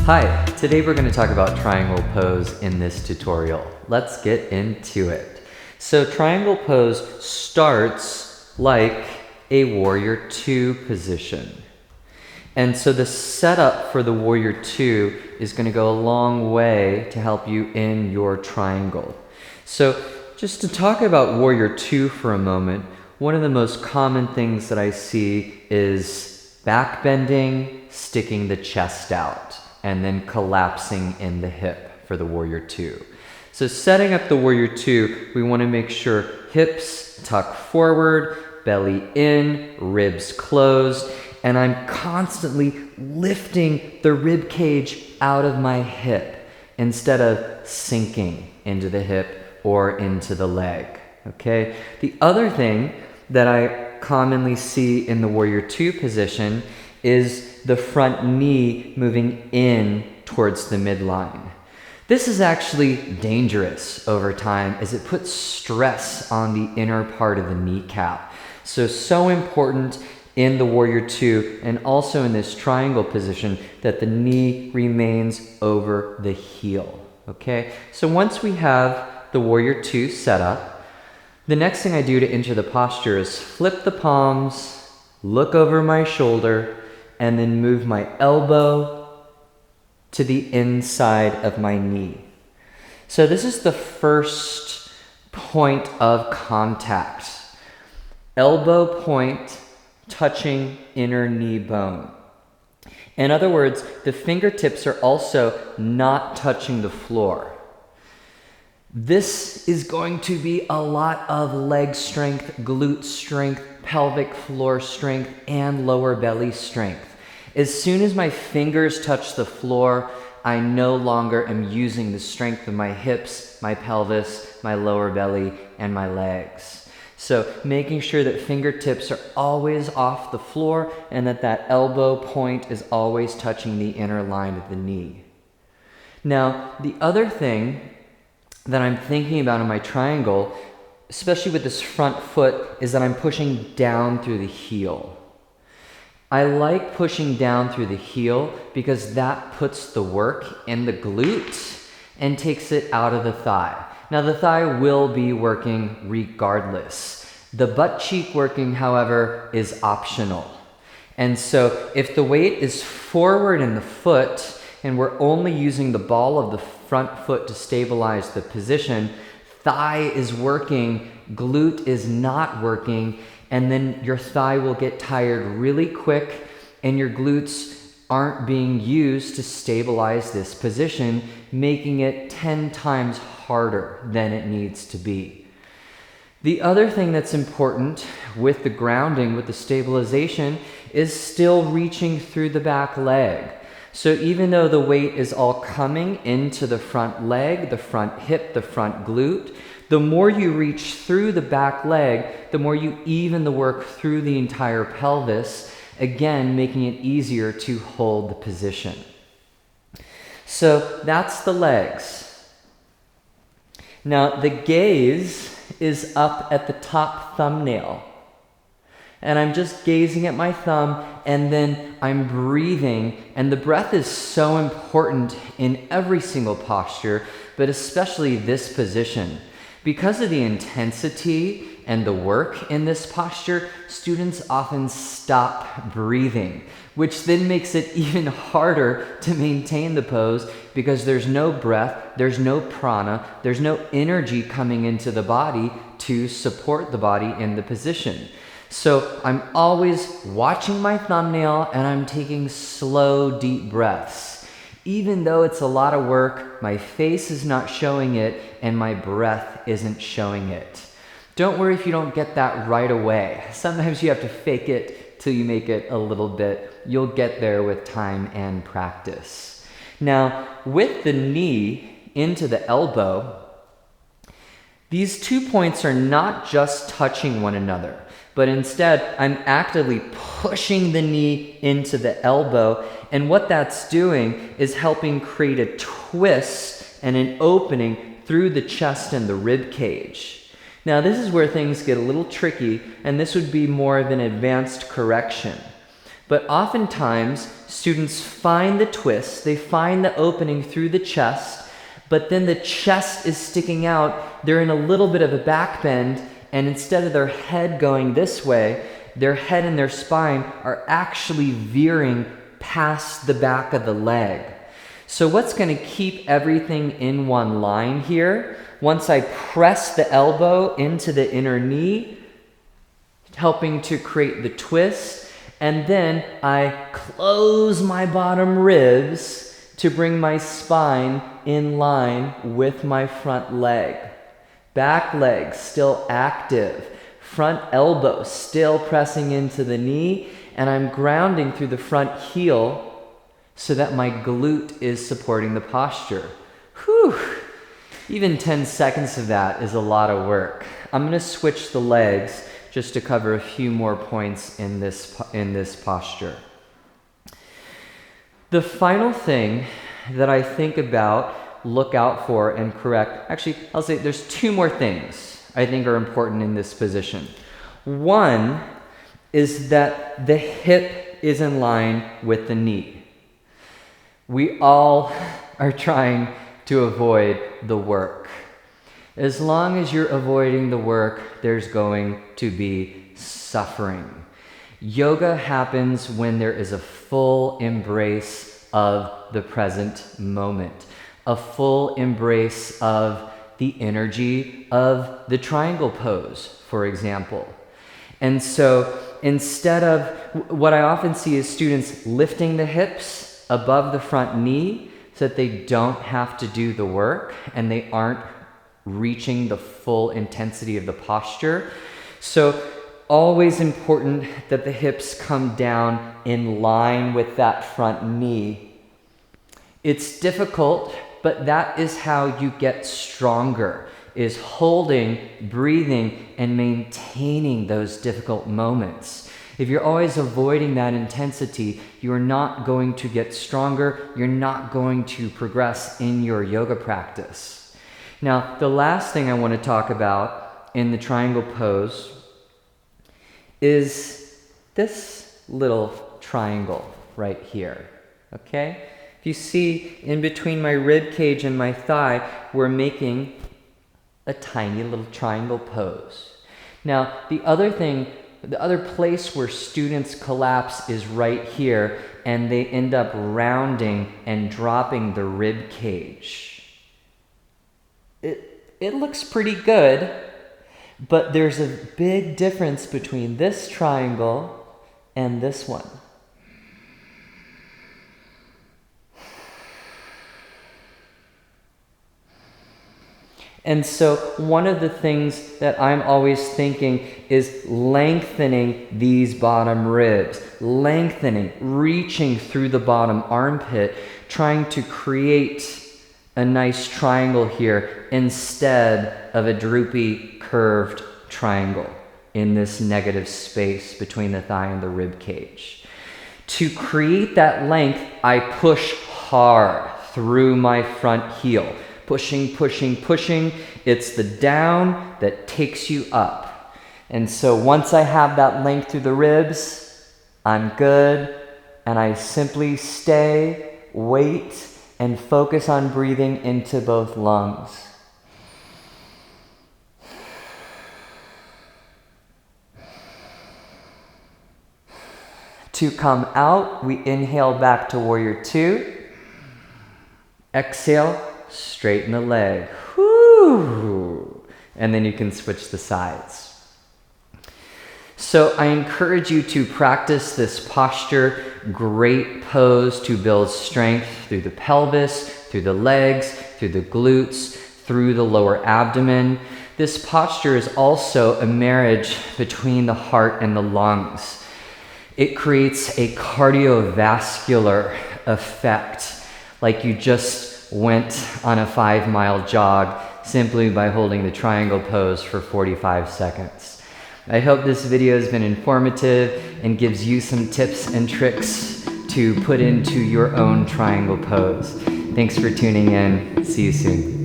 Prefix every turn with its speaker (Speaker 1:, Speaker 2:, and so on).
Speaker 1: Hi, today we're going to talk about triangle pose in this tutorial. Let's get into it. So triangle pose starts like a warrior two position. And so the setup for the warrior two is going to go a long way to help you in your triangle. So just to talk about warrior two for a moment, one of the most common things that I see is back bending, sticking the chest out, and then collapsing in the hip for the warrior two. So setting up the warrior two, we want to make sure hips tuck forward, belly in, ribs closed, and I'm constantly lifting the rib cage out of my hip instead of sinking into the hip or into the leg, okay? The other thing that I commonly see in the warrior two position is the front knee moving in towards the midline. This is actually dangerous over time as it puts stress on the inner part of the kneecap. So important in the warrior two and also in this triangle position that the knee remains over the heel, okay? So once we have the warrior two set up, the next thing I do to enter the posture is flip the palms, look over my shoulder, and then move my elbow to the inside of my knee. So this is the first point of contact. Elbow point touching inner knee bone. In other words, the fingertips are also not touching the floor. This is going to be a lot of leg strength, glute strength, pelvic floor strength, and lower belly strength. As soon as my fingers touch the floor, I no longer am using the strength of my hips, my pelvis, my lower belly, and my legs. So making sure that fingertips are always off the floor and that elbow point is always touching the inner line of the knee. Now, the other thing that I'm thinking about in my triangle, especially with this front foot, is that I'm pushing down through the heel. I like pushing down through the heel because that puts the work in the glute and takes it out of the thigh. Now the thigh will be working regardless. The butt cheek working, however, is optional. And so if the weight is forward in the foot and we're only using the ball of the front foot to stabilize the position, thigh is working, glute is not working, and then your thigh will get tired really quick and your glutes aren't being used to stabilize this position, making it 10 times harder than it needs to be. The other thing that's important with the grounding, with the stabilization, is still reaching through the back leg. So even though the weight is all coming into the front leg, the front hip, the front glute, the more you reach through the back leg, the more you even the work through the entire pelvis, again, making it easier to hold the position. So that's the legs. Now the gaze is up at the top thumbnail. And I'm just gazing at my thumb and then I'm breathing, and the breath is so important in every single posture, but especially this position. Because of the intensity and the work in this posture, students often stop breathing, which then makes it even harder to maintain the pose because there's no breath, there's no prana, there's no energy coming into the body to support the body in the position. So I'm always watching my thumbnail and I'm taking slow, deep breaths. Even though it's a lot of work, my face is not showing it and my breath isn't showing it. Don't worry if you don't get that right away. Sometimes you have to fake it till you make it a little bit. You'll get there with time and practice. Now, with the knee into the elbow, these 2 points are not just touching one another, but instead I'm actively pushing the knee into the elbow, and what that's doing is helping create a twist and an opening through the chest and the rib cage. Now this is where things get a little tricky, and this would be more of an advanced correction. But oftentimes, students find the twist, they find the opening through the chest, but then the chest is sticking out, they're in a little bit of a back bend, and instead of their head going this way, their head and their spine are actually veering past the back of the leg. So what's going to keep everything in one line here, once I press the elbow into the inner knee, helping to create the twist, and then I close my bottom ribs to bring my spine in line with my front leg. Back leg still active, front elbow still pressing into the knee, and I'm grounding through the front heel so that my glute is supporting the posture. Whew! Even 10 seconds of that is a lot of work. I'm going to switch the legs just to cover a few more points in this posture. The final thing that I think about, look out for, and correct, actually, I'll say there's two more things I think are important in this position. One is that the hip is in line with the knee. We all are trying to avoid the work. As long as you're avoiding the work, there's going to be suffering. Yoga happens when there is a full embrace of the present moment, a full embrace of the energy of the triangle pose, for example. And so instead of, what I often see is students lifting the hips above the front knee so that they don't have to do the work and they aren't reaching the full intensity of the posture. So always important that the hips come down in line with that front knee. It's difficult, but that is how you get stronger, is holding, breathing, and maintaining those difficult moments. If you're always avoiding that intensity, you're not going to get stronger, you're not going to progress in your yoga practice. Now, the last thing I want to talk about in the triangle pose is this little triangle right here, okay? If you see in between my rib cage and my thigh, we're making a tiny little triangle pose. Now, the other place where students collapse is right here, and they end up rounding and dropping the rib cage. It looks pretty good, but there's a big difference between this triangle and this one. And so one of the things that I'm always thinking is lengthening these bottom ribs, lengthening, reaching through the bottom armpit, trying to create a nice triangle here instead of a droopy, curved triangle in this negative space between the thigh and the rib cage. To create that length, I push hard through my front heel. Pushing, pushing, pushing. It's the down that takes you up. And so once I have that length through the ribs, I'm good. And I simply stay, wait, and focus on breathing into both lungs. To come out, we inhale back to warrior two. Exhale, straighten the leg. Whoo! And then you can switch the sides. So I encourage you to practice this posture, great pose to build strength through the pelvis, through the legs, through the glutes, through the lower abdomen. This posture is also a marriage between the heart and the lungs. It creates a cardiovascular effect, like you just went on a 5-mile jog simply by holding the triangle pose for 45 seconds. I hope this video has been informative and gives you some tips and tricks to put into your own triangle pose. Thanks for tuning in. See you soon.